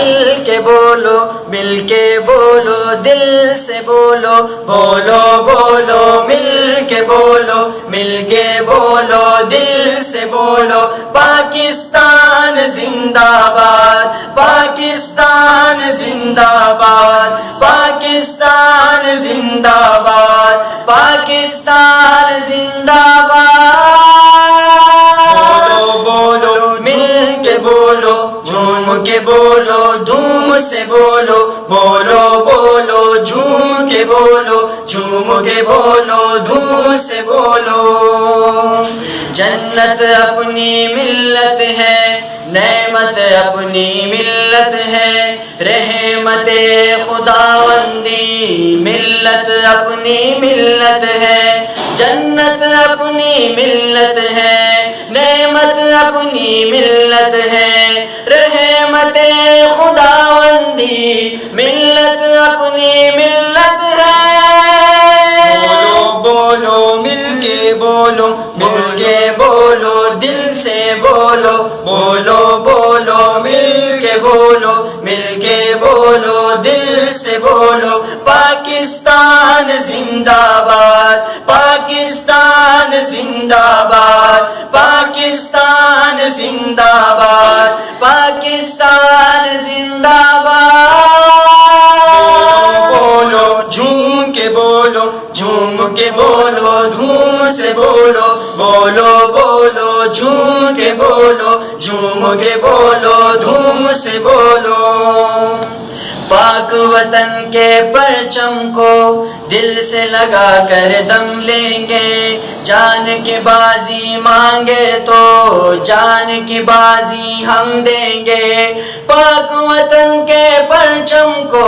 مل کے بولو، مل کے بولو، دل سے بولو، بولو بولو مل کے بولو، مل کے بولو، دل سے بولو، پاکستان زندہ باد، پاکستان زندہ باد، پاکستان زندہ باد، پاکستان زندہ باد۔ بولو بولو مل کے بولو، جھوم کے بولو، دھوم سے بولو، بولو بولو جھوم کے بولو، جھوم کے بولو، دھوم سے بولو۔ جنت اپنی ملت ہے، نعمت اپنی ملت ہے، رحمت خداوندی ملت اپنی ملت ہے، جنت اپنی ملت ہے، نعمت اپنی ملت ہے، رحمت خداوندی ملت اپنی ملت ہے۔ بولو بولو مل کے بولو، مل کے بولو، دل سے بولو، بولو بولو مل کے بولو، مل کے بولو، دل سے بولو، پاکستان زندہ باد، پاکستان زندہ باد، پاکستان زندہ باد، پاکستان زندہ باد۔ بولو جھوم کے بولو، جھوم کے بولو، دھوم سے بولو، بولو بولو جھوم کے بولو، جھوم کے بولو، دھوم سے بولو۔ پاک وطن کے پرچم کو دل سے لگا کر دم لیں گے، جان کی بازی مانگے تو جان کی بازی ہم دیں گے، پاک وطن کے پرچم کو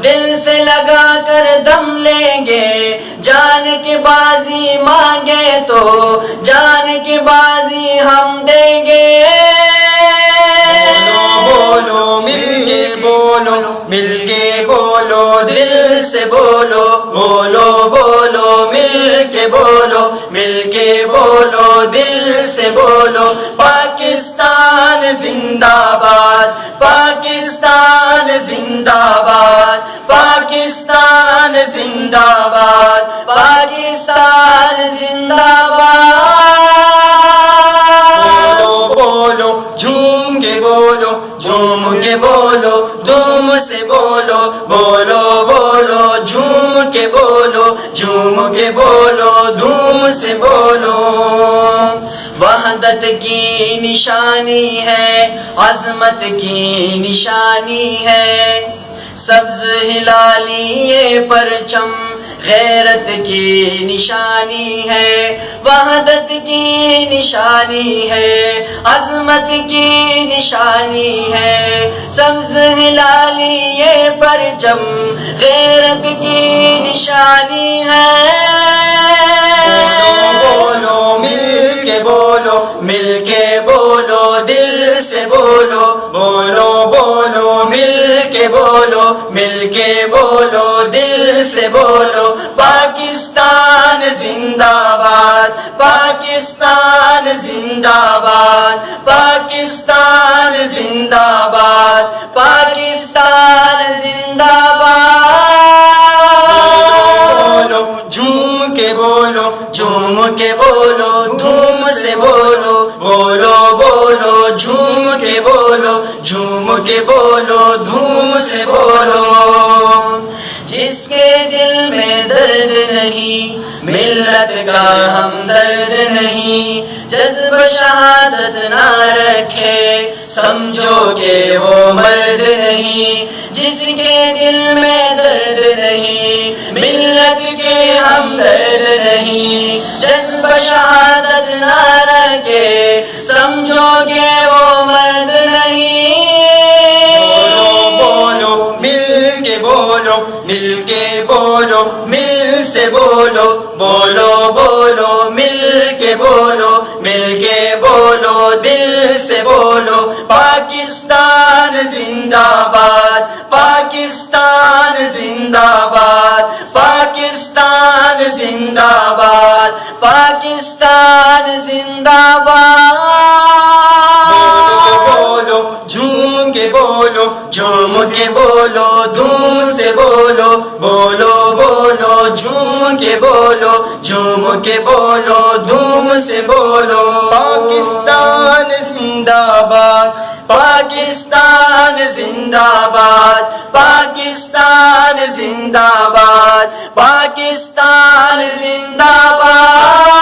دل سے لگا کر دم لیں گے، جان کی بازی مانگے تو جان کی بازی ہم دیں گے۔ بولو مل کے بولو، مل کے بولو، دل سے بولو، بولو بولو مل کے بولو، مل کے بولو، دل سے بولو، پاکستان زندہ باد، پاکستان زندہ باد، پاکستان زندہ باد، پاکستان زندہ باد۔ بولو بولو جھوم کے بولو، جھوم کے بولو، دھوم سے بولو، بولو بولو جھوم کے بولو، جھوم کے بولو، دھوم سے بولو۔ وحدت کی نشانی ہے، عظمت کی نشانی ہے، سبز ہلالی یہ پرچم غیرت کی نشانی ہے، وحدت کی نشانی ہے، عظمت کی نشانی ہے، سبز ہلالی یہ پرچم غیرت کی نشانی ہے۔ بولو بولو مل کے بولو، مل کے بولو، دل سے بولو، بولو بولو مل کے بولو، مل کے بولو، دل سے بولو، پاکستان زندہ باد، پاکستان زندہ باد، پاکستان زندہ باد، پاکستان زندہ باد۔ بولو جھوم کے بولو، جھوم کے بولو، دھوم سے بولو، بولو بولو جھوم کے بولو، جھوم کے بولو، دھوم سے بولو۔ جس کے دل میں درد نہیں، ملت کا ہمدرد نہیں، جذب شہادت نہ رکھے، سمجھو کہ وہ مرد نہیں۔ جس کے دل میں درد نہیں، ملت کے ہمدرد نہیں، جذب شہادت نہ رکھے، سمجھو کہ وہ مرد نہیں۔ بولو بولو مل کے بولو، مل کے بولو، مل سے بولو، بولو بولو مل کے بولو، مل کے بولو، دل سے بولو، پاکستان زندہ باد، پاکستان زندہ باد، پاکستان زندہ باد، پاکستان زندہ باد۔ بولو بولو جھوم کے بولو جھوم کے بولو دھوم سے بولو بولو بولو جھوم کے بولو جھوم کے بولو دھوم سے بولو پاکستان زندہ باد پاکستان زندہ باد پاکستان زندہ باد پاکستان زندہ باد